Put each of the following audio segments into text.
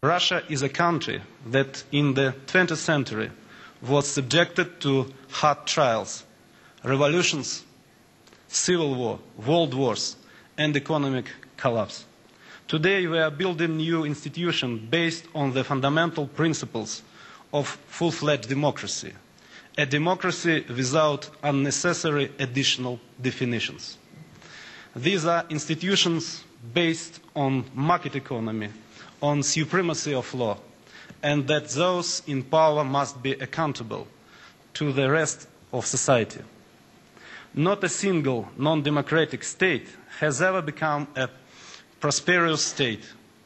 Russia is a country that in the 20th century was subjected to hard trials, revolutions, civil war, world wars, and economic collapse. Today we are building new institutions based on the fundamental principles of full-fledged democracy, a democracy without unnecessary additional definitions. These are institutions based on market economy, on supremacy of law, and that those in power must be accountable to the rest of society. Not a single non-democratic state has ever become a prosperous state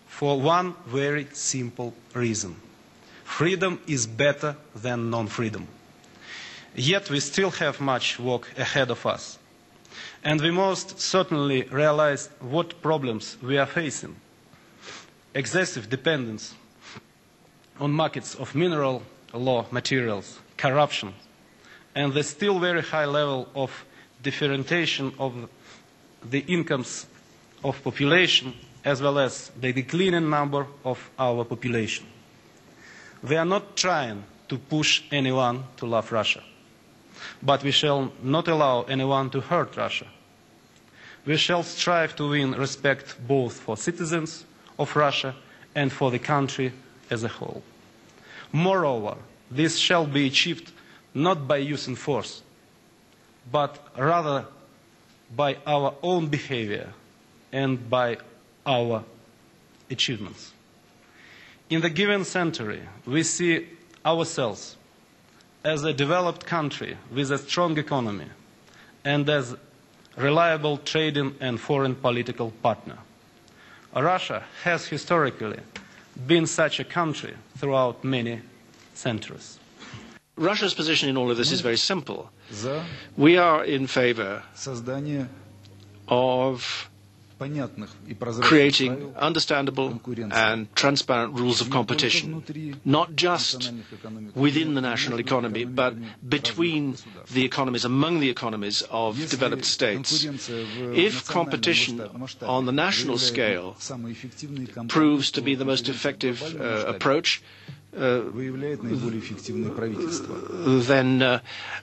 for one very simple reason. Freedom is better than non-freedom. Yet we still have much work ahead of us. And we most certainly realize what problems we are facing. Excessive dependence on markets of mineral law materials, corruption, and the still very high level of differentiation of the incomes of population, as well as the declining number of our population. We are not trying to push anyone to love Russia, but we shall not allow anyone to hurt Russia. We shall strive to win respect both for citizens of Russia and for the country as a whole. Moreover, this shall be achieved not by using force, but rather by our own behavior and by our achievements. In the given century, we see ourselves as a developed country with a strong economy and as reliable trading and foreign political partner. Russia has historically been such a country throughout many centuries. Russia's position in all of this is very simple. We are in favor of creating understandable and transparent rules of competition, not just within the national economy, but between the economies, among the economies of developed states. If competition on the national scale proves to be the most effective approach, then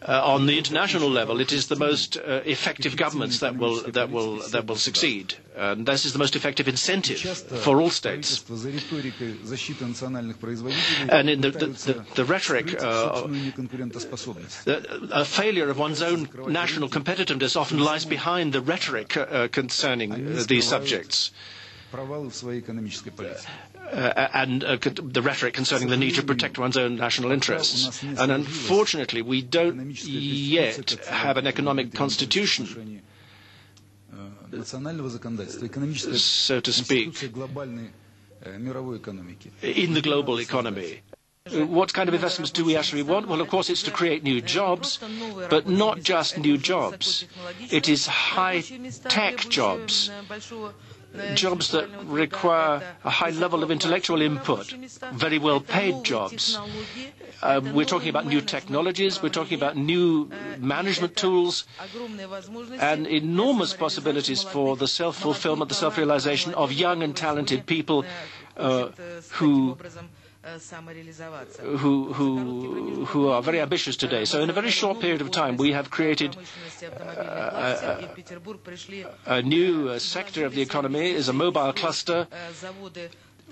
on the international level, it is the most effective governments that will succeed. And this is the most effective incentive for all states. And in the rhetoric, a failure of one's own national competitiveness often lies behind the rhetoric concerning these subjects. And the rhetoric concerning the need to protect one's own national interests. And unfortunately, we don't yet have an economic constitution, so to speak, in the global economy. What kind of investments do we actually want? Well, of course, it's to create new jobs, but not just new jobs. It is high-tech jobs. Jobs that require a high level of intellectual input, very well-paid jobs. We're talking about new technologies, we're talking about new management tools, and enormous possibilities for the self-fulfillment, the self-realization of young and talented people who are very ambitious today. So in a very short period of time, we have created a new sector of the economy, is a mobile cluster.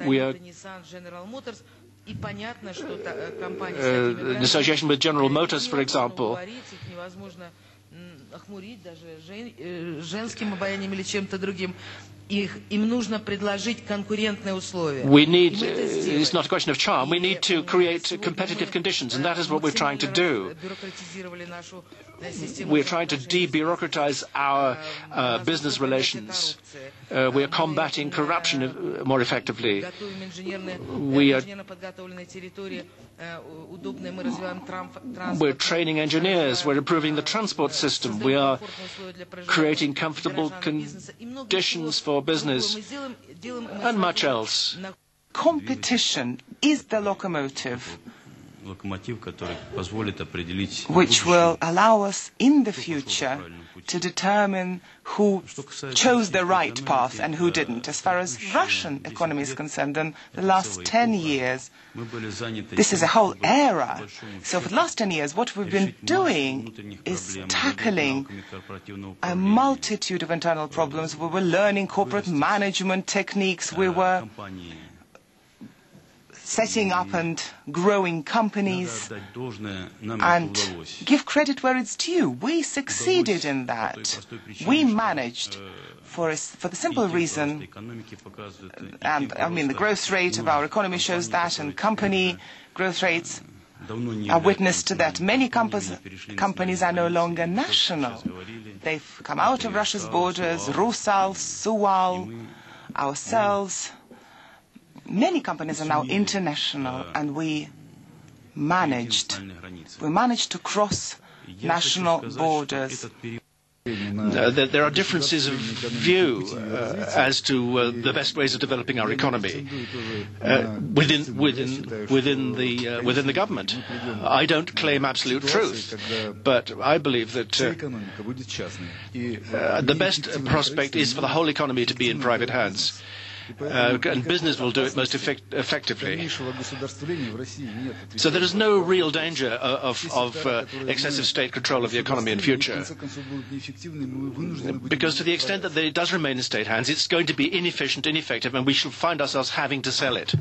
We are in association with General Motors, for example. We need, it's not a question of charm, we need to create competitive conditions, and that is what we're trying to do. We're trying to de-bureaucratize our business relations. We are combating corruption more effectively. We're training engineers, we're improving the transport system, we are creating comfortable conditions for business, and much else. Competition is the locomotive which will allow us in the future to determine who chose the right path and who didn't. As far as Russian economy is concerned, in the last 10 years, this is a whole era. So for the last 10 years, what we've been doing is tackling a multitude of internal problems. We were learning corporate management techniques. We were setting up and growing companies, and give credit where it's due. We succeeded in that. We managed, for the simple reason, and I mean the growth rate of our economy shows that, and company growth rates are witness to that. Many companies are no longer national. They've come out of Russia's borders, Rusal, Suwal, ourselves. Many companies are now international, and we managed to cross national borders. There are differences of view as to the best ways of developing our economy within the government. I don't claim absolute truth, but I believe that the best prospect is for the whole economy to be in private hands. And business will do it most effectively. So there is no real danger of excessive state control of the economy in future. Because to the extent that it does remain in state hands, it's going to be inefficient, ineffective, and we shall find ourselves having to sell it.